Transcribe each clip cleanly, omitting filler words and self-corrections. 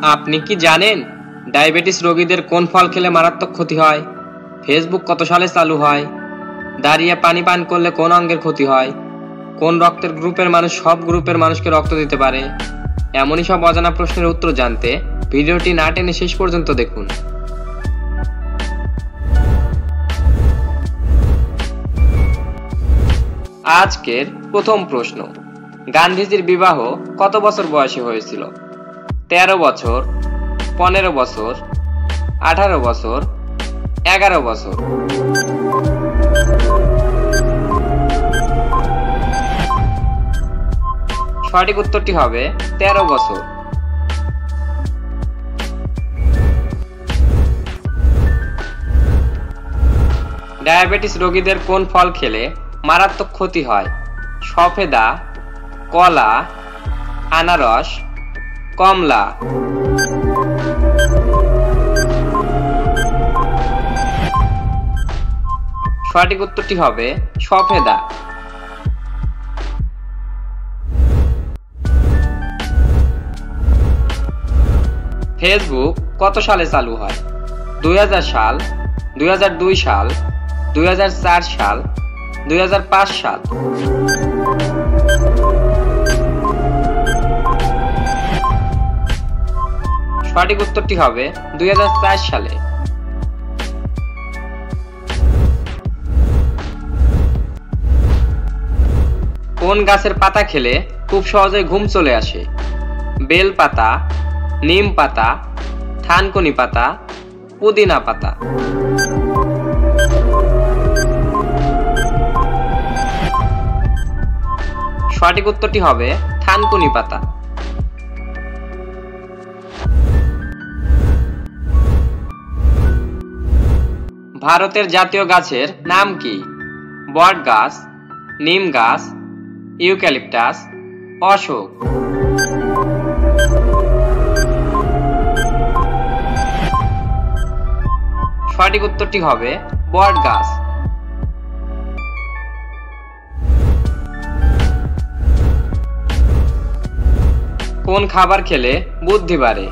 আপনি কি জানেন ডায়াবেটিস রোগীদের কোন ফল খেলে মারাত্মক ক্ষতি হয়? ফেসবুক কত সালে চালু হয়? দাঁড়িয়ে পানি পান করলে কোন অঙ্গের ক্ষতি হয়? কোন রক্তের গ্রুপের মানুষ সব গ্রুপের মানুষকে রক্ত দিতে পারে? এমনই সব অজানা প্রশ্নের উত্তর জানতে ভিডিওটি না টেনে শেষ পর্যন্ত দেখুন। আজকের প্রথম প্রশ্ন, গান্ধীজির বিবাহ কত বছর বয়সে হয়েছিল? 13 বছর, 15 বছর, 18 বছর, 11 বছর। সঠিক উত্তরটি হবে 13 বছর। ডায়াবেটিস রোগীদের কোন ফল খেলে মারাত্মক ক্ষতি হয়? সফেদা, কলা, আনারস, কমলা। সঠিক উত্তরটি হবে সফেদা। ফেসবুক কত সালে চালু হয়? 2000 সাল, 2002 সাল, 2004 সাল, 2005 সাল। সঠিক উত্তরটি হবে 2004 সালে। কোন গাছের পাতা খেলে খুব সহজে ঘুম চলে আসে? বেল পাতা, নিম পাতা, থানকুনি পাতা, পুদিনা পাতা। সঠিক উত্তরটি হবে থানকুনি পাতা। ভারতের জাতীয় গাছের নাম কি? বট গাছ, নিম গাছ, ইউক্যালিপটাস, অশোক। সঠিক উত্তরটি হবে বট গাছ। কোন খাবার খেলে বুদ্ধি বাড়ে?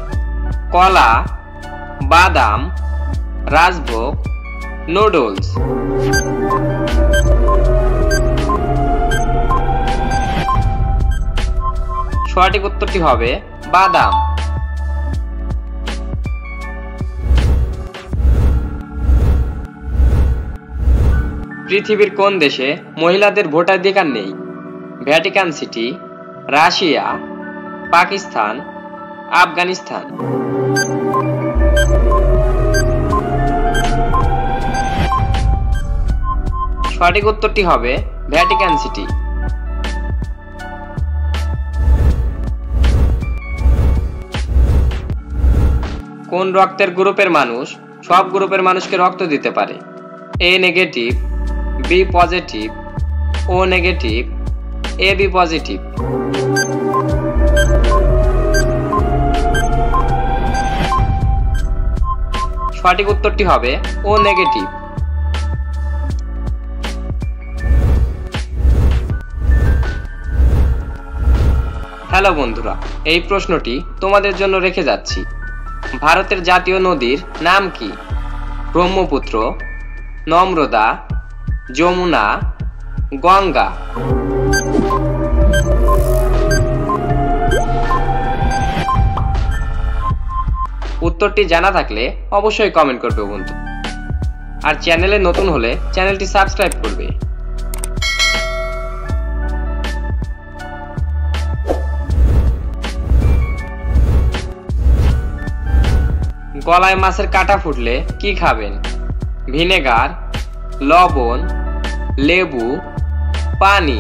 কলা, বাদাম, রাজভোগ, নুডলস। সঠিক উত্তরটি হবে বাদাম। পৃথিবীর কোন দেশে মহিলাদের ভোটাধিকার নেই? Vatican city, Russia, Pakistan, Afghanistan. সঠিক উত্তরটি হবে ভ্যাটিকান সিটি। কোন রক্তের গ্রুপের মানুষ সব গ্রুপের মানুষকে রক্ত দিতে পারে? এ negative, B positive, O negative, A B positive. সঠিক উত্তরটি হবে ও নেগেটিভ। হ্যালো বন্ধুরা, এই প্রশ্নটি তোমাদের জন্য রেখে যাচ্ছি। ভারতের জাতীয় নদীর নাম কি? ব্রহ্মপুত্র, নর্মদা, যমুনা, গঙ্গা। উত্তরটি জানা থাকলে অবশ্যই কমেন্ট করবে বন্ধু, আর চ্যানেলে নতুন হলে চ্যানেলটি সাবস্ক্রাইব করবে। গলায় মাছের কাঁটা ফুটলে কি খাবেন? ভিনেগার, লবণ, লেবু, পানি।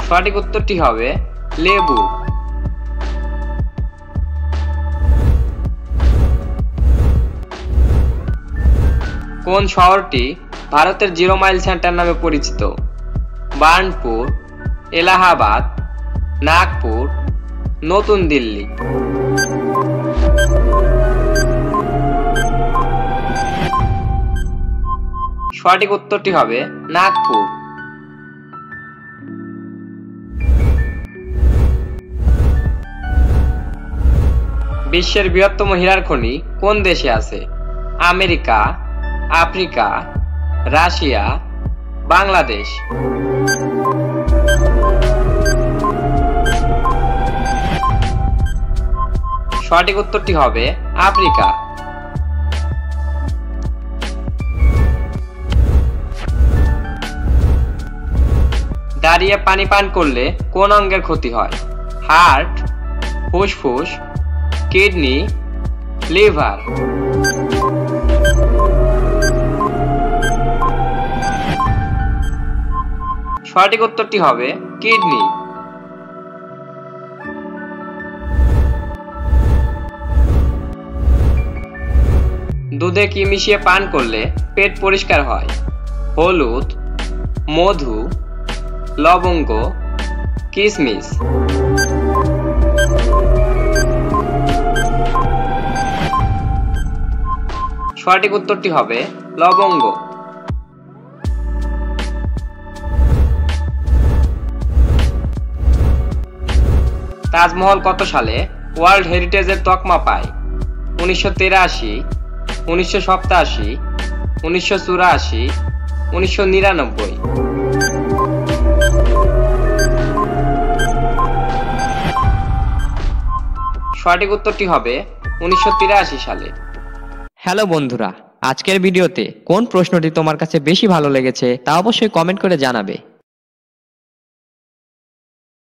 সঠিক উত্তরটি হবে লেবু। কোন শহরটি ভারতের 0 মাইল সেন্টার নামে পরিচিত? বার্নপুর, এলাহাবাদ, নাগপুর, নতুন দিল্লি। সঠিক উত্তরটি হবে নাগপুর। বিশ্বের বৃহত্তম হীরার খনি কোন দেশে আছে? America, Africa, Russia, Bangladesh. সঠিক উত্তরটি হবে আফ্রিকা। দাঁড়িয়ে পানি পান করলে কোন অঙ্গের ক্ষতি হয়? হার্ট, ফুসফুস, কিডনি, লিভার। সঠিক উত্তরটি হবে কিডনি। দুধে কি মিশিয়ে পান করলে পেট পরিষ্কার হয়? হলুদ, মধু, লবঙ্গ, কিশমিশ। সঠিক উত্তরটি হবে লবঙ্গ। তাজমহল কত সালে ওয়ার্ল্ড হেরিটেজের তকমা পায়? 1983, 1987, 1984, 1999। সঠিক উত্তরটি হবে 1983 সালে। হ্যালো বন্ধুরা, আজকের ভিডিওতে কোন প্রশ্নটি তোমার কাছে বেশি ভালো লেগেছে তা অবশ্যই কমেন্ট করে জানাবে।